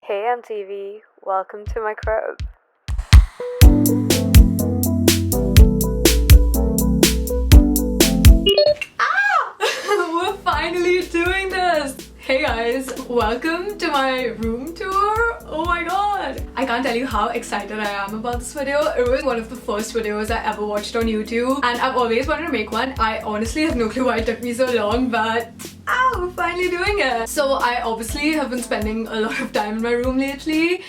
Hey MTV, welcome to my crib. We're finally doing this! Hey guys, welcome to my room tour. Oh my god! I can't tell you how excited I am about this video. It was one of the first videos I ever watched on YouTube and I've always wanted to make one. I honestly have no clue why it took me so long, but we're finally doing it. So I obviously have been spending a lot of time in my room lately.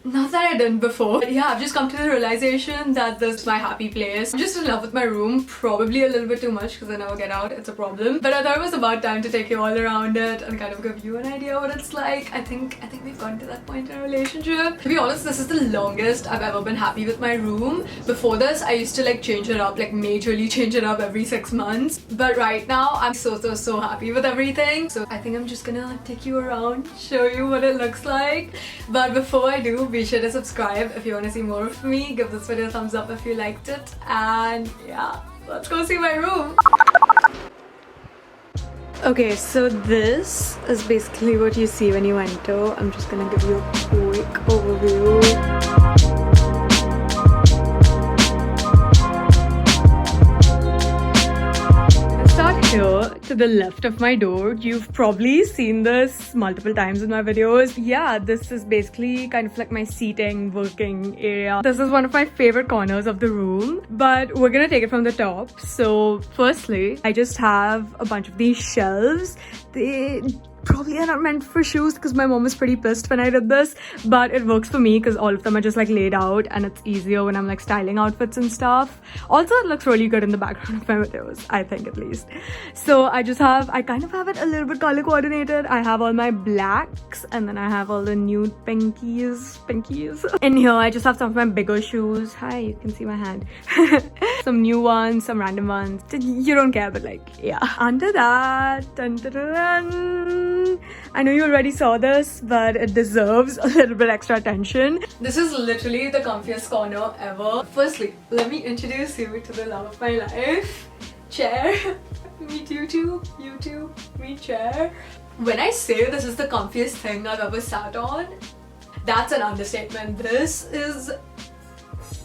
Not that I didn't before, but yeah, I've just come to the realization that this is my happy place. I'm just in love with my room, probably a little bit too much because I never get out, it's a problem. But I thought it was about time to take you all around it and kind of give you an idea what it's like. I think we've gotten to that point in a relationship. To be honest, this is the longest I've ever been happy with my room. Before this, I used to like change it up, like majorly change it up every 6 months. But right now, I'm so happy with everything. So I think I'm just gonna take you around, show you what it looks like. But before I do, be sure to subscribe if you want to see more of me. Give this video a thumbs up if you liked it. And yeah, let's go see my room. Okay, so this is basically what you see when you enter. I'm just gonna give you a quick overview. Here to the left of my door. You've probably seen this multiple times in my videos. Yeah, this is basically kind of like my seating, working area. This is one of my favorite corners of the room, but we're gonna take it from the top. So firstly, I just have a bunch of these shelves. They probably are not meant for shoes because my mom was pretty pissed when I did this, but it works for me because all of them are just like laid out and it's easier when I'm like styling outfits and stuff. Also, it looks really good in the background of my videos, I think at least. So I kind of have it a little bit color coordinated. I have all my blacks and then I have all the nude pinkies. In here, I just have some of my bigger shoes. Hi, you can see my hand. Some new ones, some random ones. You don't care, but like, yeah. Under that, dun, dun, dun, dun. I know you already saw this, but it deserves a little bit extra attention. This is literally the comfiest corner ever. Firstly, let me introduce you to the love of my life. Chair. Meet YouTube, meet chair. When I say this is the comfiest thing I've ever sat on, that's an understatement. This is...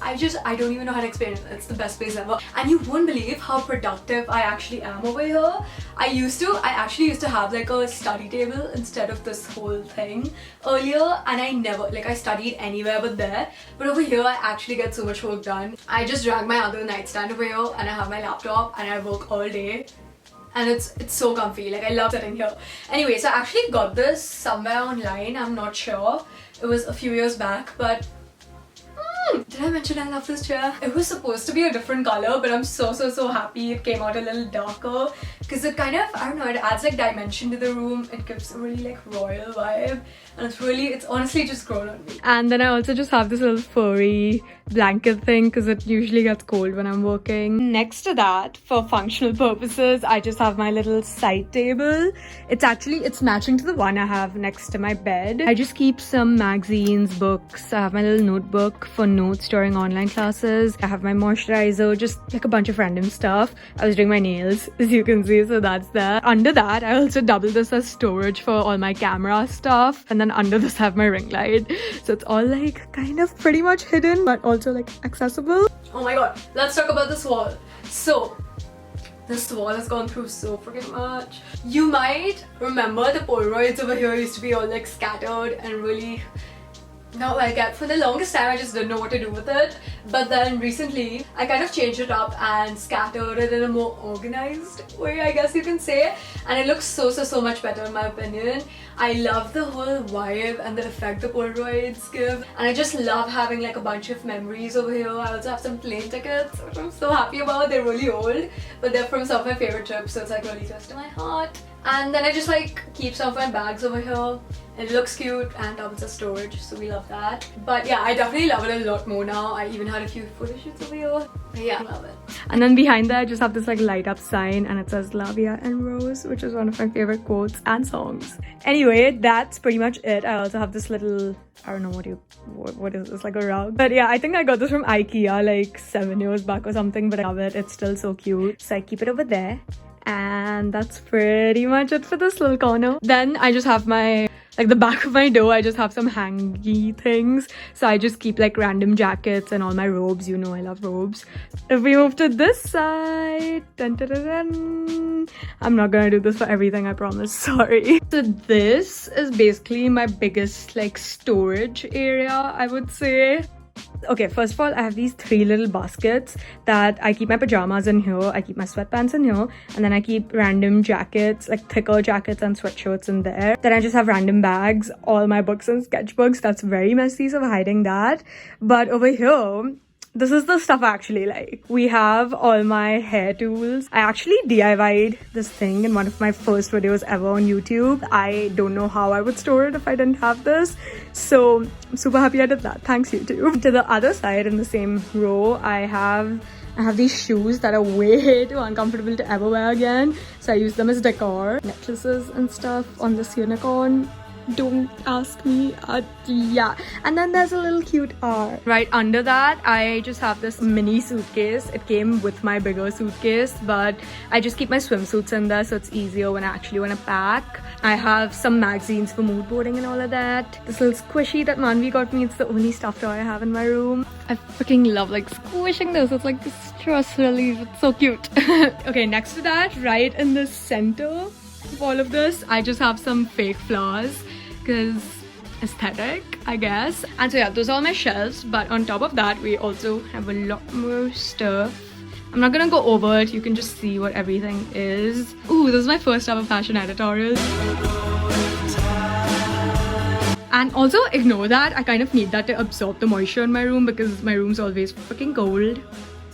I don't even know how to explain it. It's the best place ever. And you won't believe how productive I actually am over here. I actually used to have like a study table instead of this whole thing earlier, and I studied anywhere but there. But over here, I actually get so much work done. I just drag my other nightstand over here and I have my laptop and I work all day. And it's so comfy. Like, I love sitting here. Anyway, so I actually got this somewhere online. I'm not sure. It was a few years back, but did I mention I love this chair? It was supposed to be a different color, but I'm so happy it came out a little darker because it kind of, I don't know, it adds like dimension to the room. It gives a really like royal vibe and it's honestly just grown on me. And then I also just have this little furry blanket thing because it usually gets cold when I'm working. Next to that, for functional purposes, I just have my little side table. It's matching to the one I have next to my bed. I just keep some magazines, books. I have my little notebook for notes during online classes. I have my moisturizer, just like a bunch of random stuff. I was doing my nails, as you can see, so that's there. Under that, I also double this as storage for all my camera stuff. And then under this, I have my ring light. So it's all like kind of pretty much hidden, but also like accessible. Oh my god, let's talk about this wall. So this wall has gone through so freaking much. You might remember the Polaroids over here used to be all like scattered and really for the longest time I just didn't know what to do with it, but then recently I kind of changed it up and scattered it in a more organized way, I guess you can say, and it looks so much better in my opinion. I love the whole vibe and the effect the Polaroids give, and I just love having like a bunch of memories over here. I also have some plane tickets which I'm so happy about. They're really old, but they're from some of my favorite trips, so it's like really close to my heart. And then I just like keep some of my bags over here. It looks cute and doubles as storage, so we love that. But yeah, I definitely love it a lot more now. I even had a few photo shoots over here. But yeah, I love it. And then behind that, I just have this like light up sign and it says Lavia and Rose, which is one of my favorite quotes and songs. Anyway, that's pretty much it. I also have this little, I don't know what is this, like a rug? But yeah, I think I got this from IKEA like 7 years back or something, but I love it. It's still so cute. So I keep it over there. And that's pretty much it for this little corner. Then I just have my like the back of my door, I just have some hangy things. So I just keep like random jackets and all my robes. You know I love robes. If we move to this side, dun, dun, dun, dun. I'm not gonna do this for everything, I promise. Sorry. So this is basically my biggest like storage area, I would say. Okay, first of all, I have these 3 little baskets that I keep my pajamas in here, I keep my sweatpants in here, and then I keep random jackets, like thicker jackets and sweatshirts in there. Then I just have random bags, all my books and sketchbooks. That's very messy, so I'm hiding that. But over here, this is the stuff I actually like. We have all my hair tools. I actually DIY'd this thing in one of my first videos ever on YouTube. I don't know how I would store it if I didn't have this. So I'm super happy I did that. Thanks, YouTube. To the other side in the same row, I have these shoes that are way too uncomfortable to ever wear again. So I use them as decor. Necklaces and stuff on this unicorn. Don't ask me. Yeah. And then there's a little cute R. Right under that, I just have this mini suitcase. It came with my bigger suitcase, but I just keep my swimsuits in there so it's easier when I actually want to pack. I have some magazines for mood boarding and all of that. This little squishy that Manvi got me, it's the only stuffed toy I have in my room. I freaking love like squishing this. It's like this stress relief. It's so cute. Okay, next to that, right in the center of all of this, I just have some fake flowers because aesthetic, I guess. And so yeah, those are all my shelves, but on top of that we also have a lot more stuff. I'm not gonna go over it, you can just see what everything is. Ooh, this is my first ever fashion editorial. And also ignore that, I kind of need that to absorb the moisture in my room because my room's always freaking cold.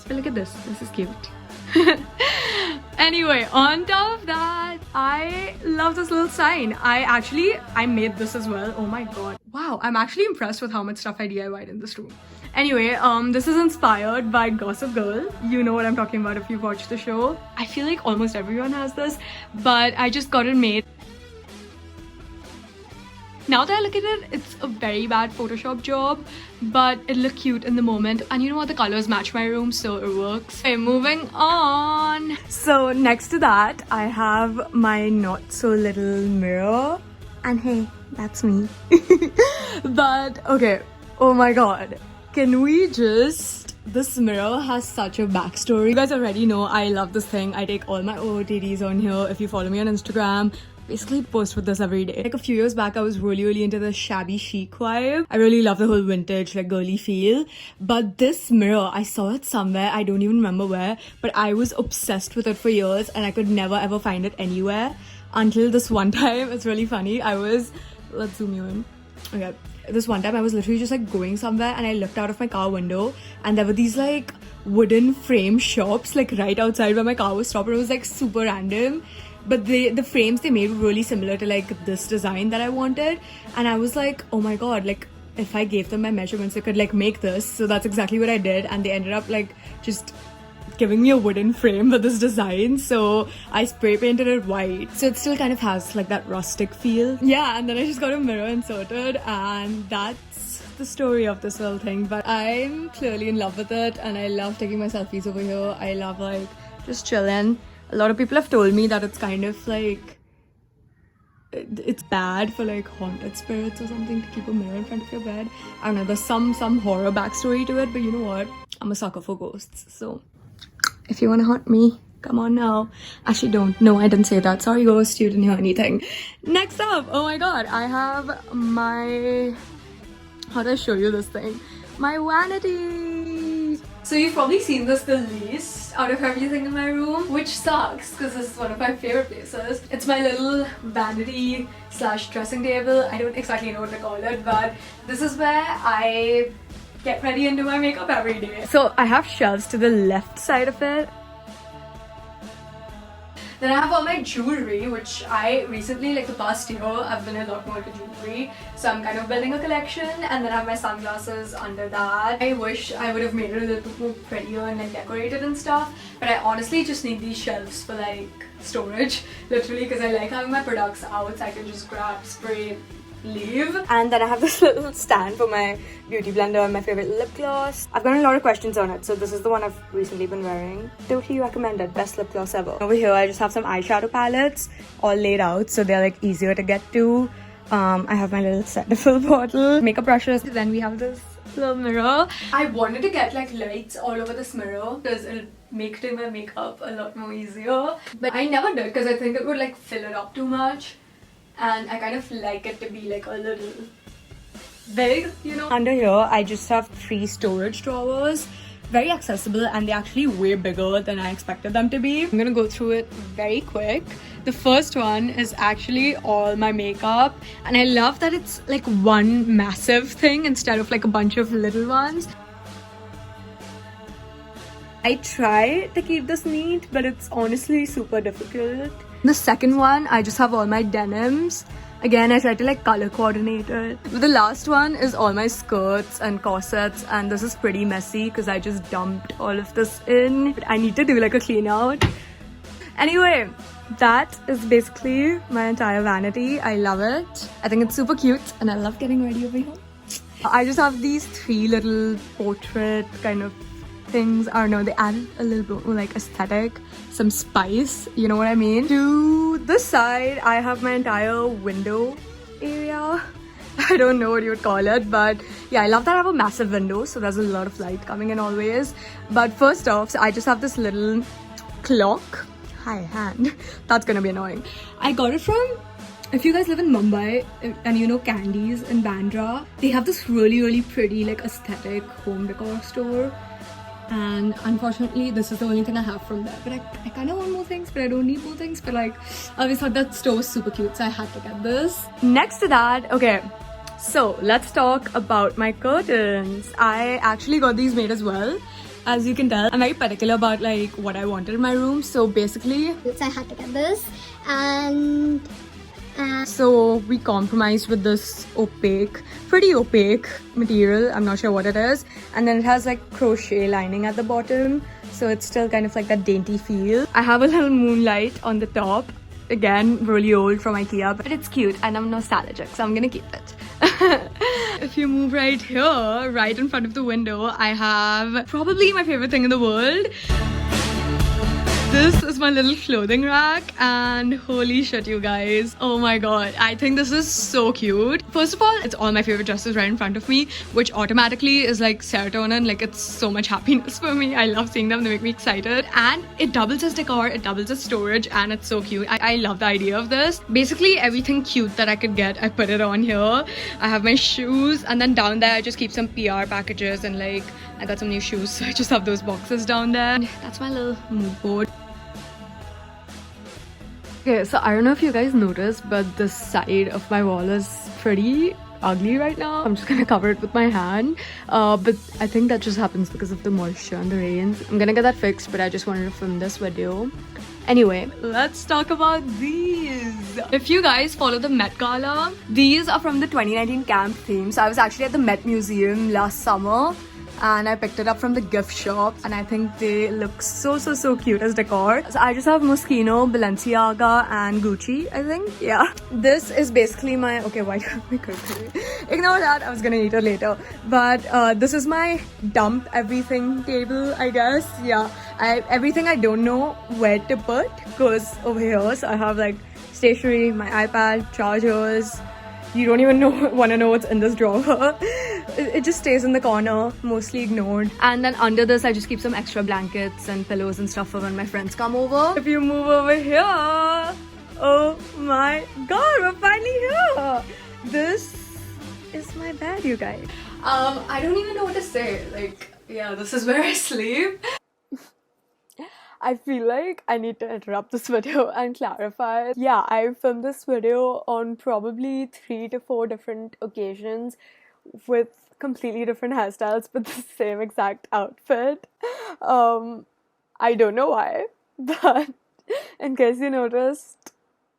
But look at this is cute. Anyway, on top of that, I love this little sign. I made this as well. Oh my god. Wow, I'm actually impressed with how much stuff I DIY'd in this room. Anyway, this is inspired by Gossip Girl. You know what I'm talking about if you've watched the show. I feel like almost everyone has this, but I just got it made. Now that I look at it, it's a very bad Photoshop job, but it looked cute in the moment. And you know what? The colors match my room, so it works. Okay, moving on. So next to that, I have my not so little mirror. And hey, that's me. But okay, oh my god. Can we just... This mirror has such a backstory. You guys already know I love this thing. I take all my OOTDs on here. If you follow me on Instagram, basically post with this every day. Like a few years back, I was really into the shabby chic vibe. I really love the whole vintage, like girly feel. But this mirror, I saw it somewhere, I don't even remember where, but I was obsessed with it for years and I could never ever find it anywhere until this one time. It's really funny. Let's zoom you in. Okay. This one time I was literally just like going somewhere and I looked out of my car window and there were these like wooden frame shops like right outside where my car was stopped. It was like super random. But the frames they made were really similar to like this design that I wanted. And I was like, oh my god, like if I gave them my measurements, they could like make this. So that's exactly what I did. And they ended up like just giving me a wooden frame with this design. So I spray painted it white. So it still kind of has like that rustic feel. Yeah, and then I just got a mirror inserted and that's the story of this whole thing. But I'm clearly in love with it and I love taking my selfies over here. I love like just chilling. A lot of people have told me that it's kind of like it's bad for like haunted spirits or something to keep a mirror in front of your bed. I don't know, there's some horror backstory to it, but you know what? I'm a sucker for ghosts, so if you want to haunt me, come on now. Actually don't. No, I didn't say that. Sorry ghost, you didn't hear anything. Next up, oh my god, I have my... How do I show you this thing? My vanity! So you've probably seen this the least out of everything in my room, which sucks because this is one of my favorite places. It's my little vanity slash dressing table. I don't exactly know what to call it, but this is where I get ready and do my makeup every day. So I have shelves to the left side of it. Then I have all my jewelry, which I recently, like the past year, I've been a lot more into jewelry. So I'm kind of building a collection, and then I have my sunglasses under that. I wish I would have made it a little bit more prettier and like decorated and stuff, but I honestly just need these shelves for like storage, literally, because I like having my products out so I can just grab, spray, leave. And then I have this little stand for my beauty blender and my favorite lip gloss. I've gotten a lot of questions on it, so this is the one I've recently been wearing. Totally recommend it. Best lip gloss ever. Over here I just have some eyeshadow palettes all laid out so they're like easier to get to. I have my little Cetaphil bottle, makeup brushes. Then we have this little mirror. I wanted to get like lights all over this mirror because it'll make doing my makeup a lot more easier. But I never did because I think it would like fill it up too much. And I kind of like it to be like a little big, you know. Under here, I just have 3 storage drawers. Very accessible, and they're actually way bigger than I expected them to be. I'm gonna go through it very quick. The first one is actually all my makeup, and I love that it's like one massive thing instead of like a bunch of little ones. I try to keep this neat, but it's honestly super difficult. The second one, I just have all my denims. Again, I try to like color coordinate it. The last one is all my skirts and corsets, and this is pretty messy because I just dumped all of this in. But I need to do like a clean out. Anyway, that is basically my entire vanity. I love it. I think it's super cute and I love getting ready over here. I just have these 3 little portrait kind of things. I don't know, they add a little bit more like aesthetic, some spice, you know what I mean. To this side, I have my entire window area. I don't know what you would call it, but yeah, I love that I have a massive window, so there's a lot of light coming in always. But first off, so I just have this little clock. Hi, hand. That's gonna be annoying. I got it from, if you guys live in Mumbai and you know Candies in Bandra, they have this really pretty like aesthetic home decor store. And unfortunately this is the only thing I have from there, but I kind of want more things, but I don't need more things. But like, I always thought that store was super cute, so I had to get this. Next to that, okay, so let's talk about my curtains. I actually got these made as well. As you can tell, I'm very particular about like what I wanted in my room, so basically I had to get this. And so we compromised with this pretty opaque material. I'm not sure what it is. And then it has like crochet lining at the bottom, so it's still kind of like that dainty feel. I have a little moonlight on the top. Again, really old from IKEA, but it's cute and I'm nostalgic, so I'm gonna keep it. If you move right here, right in front of the window, I have probably my favorite thing in the world. This is my little clothing rack, and holy shit, you guys, oh my god, I think this is so cute. First of all, it's all my favorite dresses right in front of me, which automatically is like serotonin. Like, it's so much happiness for me. I love seeing them, they make me excited, and it doubles as decor, it doubles as storage, and it's so cute. I love the idea of this. Basically everything cute that I could get, I put it on here. I have my shoes, and then down there I just keep some PR packages, and like I got some new shoes, so I just have those boxes down there. That's my little mood board. Okay, so I don't know if you guys noticed, but this side of my wall is pretty ugly right now. I'm just gonna cover it with my hand, but I think that just happens because of the moisture and the rains. I'm gonna get that fixed, but I just wanted to film this video. Anyway, let's talk about these. If you guys follow the Met Gala, these are from the 2019 camp theme. So I was actually at the Met Museum last summer, and I picked it up from the gift shop, and I think they look so cute as decor. So I just have Moschino, Balenciaga and Gucci, I think. Yeah, this is basically my, okay, why do I have my curtain? Ignore that, I was gonna eat it later. But this is my dump everything table, I guess. Yeah, everything I don't know where to put goes over here. So I have like stationery, my iPad, chargers. You don't even want to know what's in this drawer. It just stays in the corner, mostly ignored. And then under this, I just keep some extra blankets and pillows and stuff for when my friends come over. If you move over here, oh my god, we're finally here. This is my bed, you guys. I don't even know what to say. Like, yeah, this is where I sleep. I feel like I need to interrupt this video and clarify. Yeah, I filmed this video on probably 3 to 4 different occasions with completely different hairstyles but the same exact outfit. I don't know why, but in case you noticed,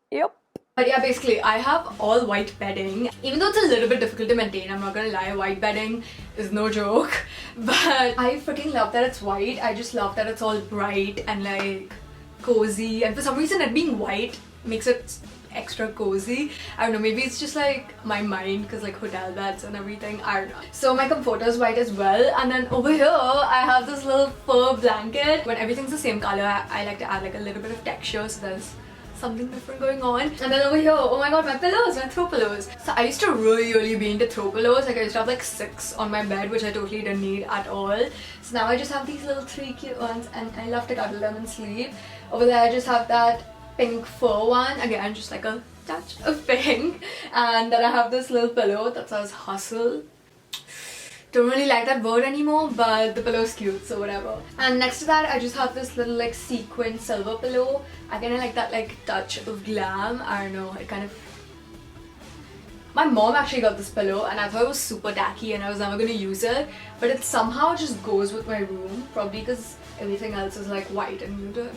yep. But yeah, basically, I have all white bedding. Even though it's a little bit difficult to maintain, I'm not gonna lie, white bedding is no joke. But I freaking love that it's white. I just love that it's all bright and like cozy. And for some reason, it being white makes it extra cozy. I don't know, maybe it's just like my mind because like hotel beds and everything, I don't know. So my comforter is white as well. And then over here, I have this little fur blanket. When everything's the same color, I like to add like a little bit of texture, so there's something different going on. And then over here, oh my god, my pillows, my throw pillows. So I used to really be into throw pillows. Like I used to have like 6 on my bed, which I totally didn't need at all. So now I just have these little 3 cute ones, and I love to cuddle them and sleep. Over there I just have that pink fur one, again just like a touch of pink. And then I have this little pillow that says hustle. Don't really like that word anymore, but the pillow's cute, so whatever. And next to that I just have this little like sequin silver pillow. I kind of like that like touch of glam. I don't know, it kind of... My mom actually got this pillow and I thought it was super tacky and I was never gonna use it, but it somehow just goes with my room, probably because everything else is like white and muted.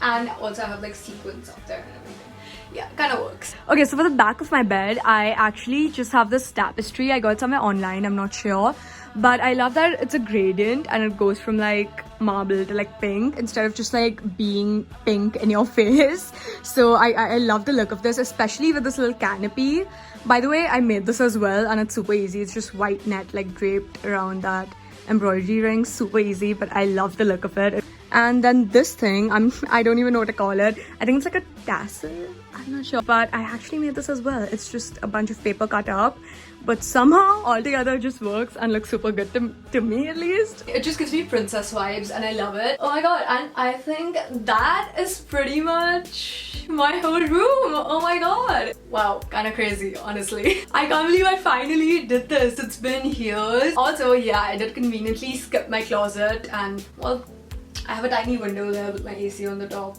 And also I have like sequins up there and everything. Yeah, kind of works. Okay, so for the back of my bed, I actually just have this tapestry. I got somewhere online, I'm not sure. But I love that it's a gradient and it goes from like marble to like pink instead of just like being pink in your face. So I love the look of this, especially with this little canopy. By the way, I made this as well and it's super easy. It's just white net like draped around that embroidery ring. Super easy, but I love the look of it. And then this thing, I don't even know what to call it. I think it's like a tassel. I'm not sure, but I actually made this as well. It's just a bunch of paper cut up, but somehow altogether it just works and looks super good to me at least. It just gives me princess vibes and I love it. Oh my god, and I think that is pretty much my whole room. Oh my god. Wow, kind of crazy, honestly. I can't believe I finally did this. It's been years. Also, yeah, I did conveniently skip my closet and, well, I have a tiny window there with my AC on the top.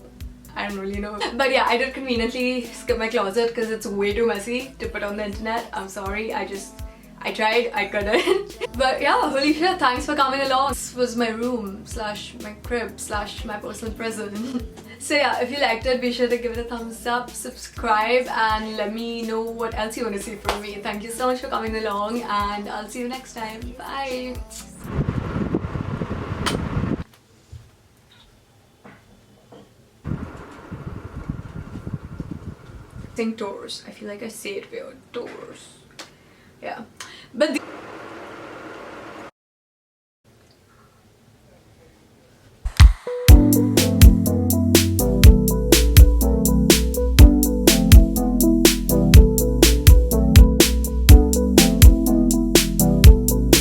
I don't really know. But yeah, I did conveniently skip my closet because it's way too messy to put on the internet. I'm sorry, I tried, I couldn't. But yeah, holy shit, thanks for coming along. This was my room slash my crib slash my personal prison. So yeah, if you liked it, be sure to give it a thumbs up, subscribe, and let me know what else you want to see from me. Thank you so much for coming along, and I'll see you next time. Bye! Saying doors. I feel like I say it weird. Doors. Yeah. But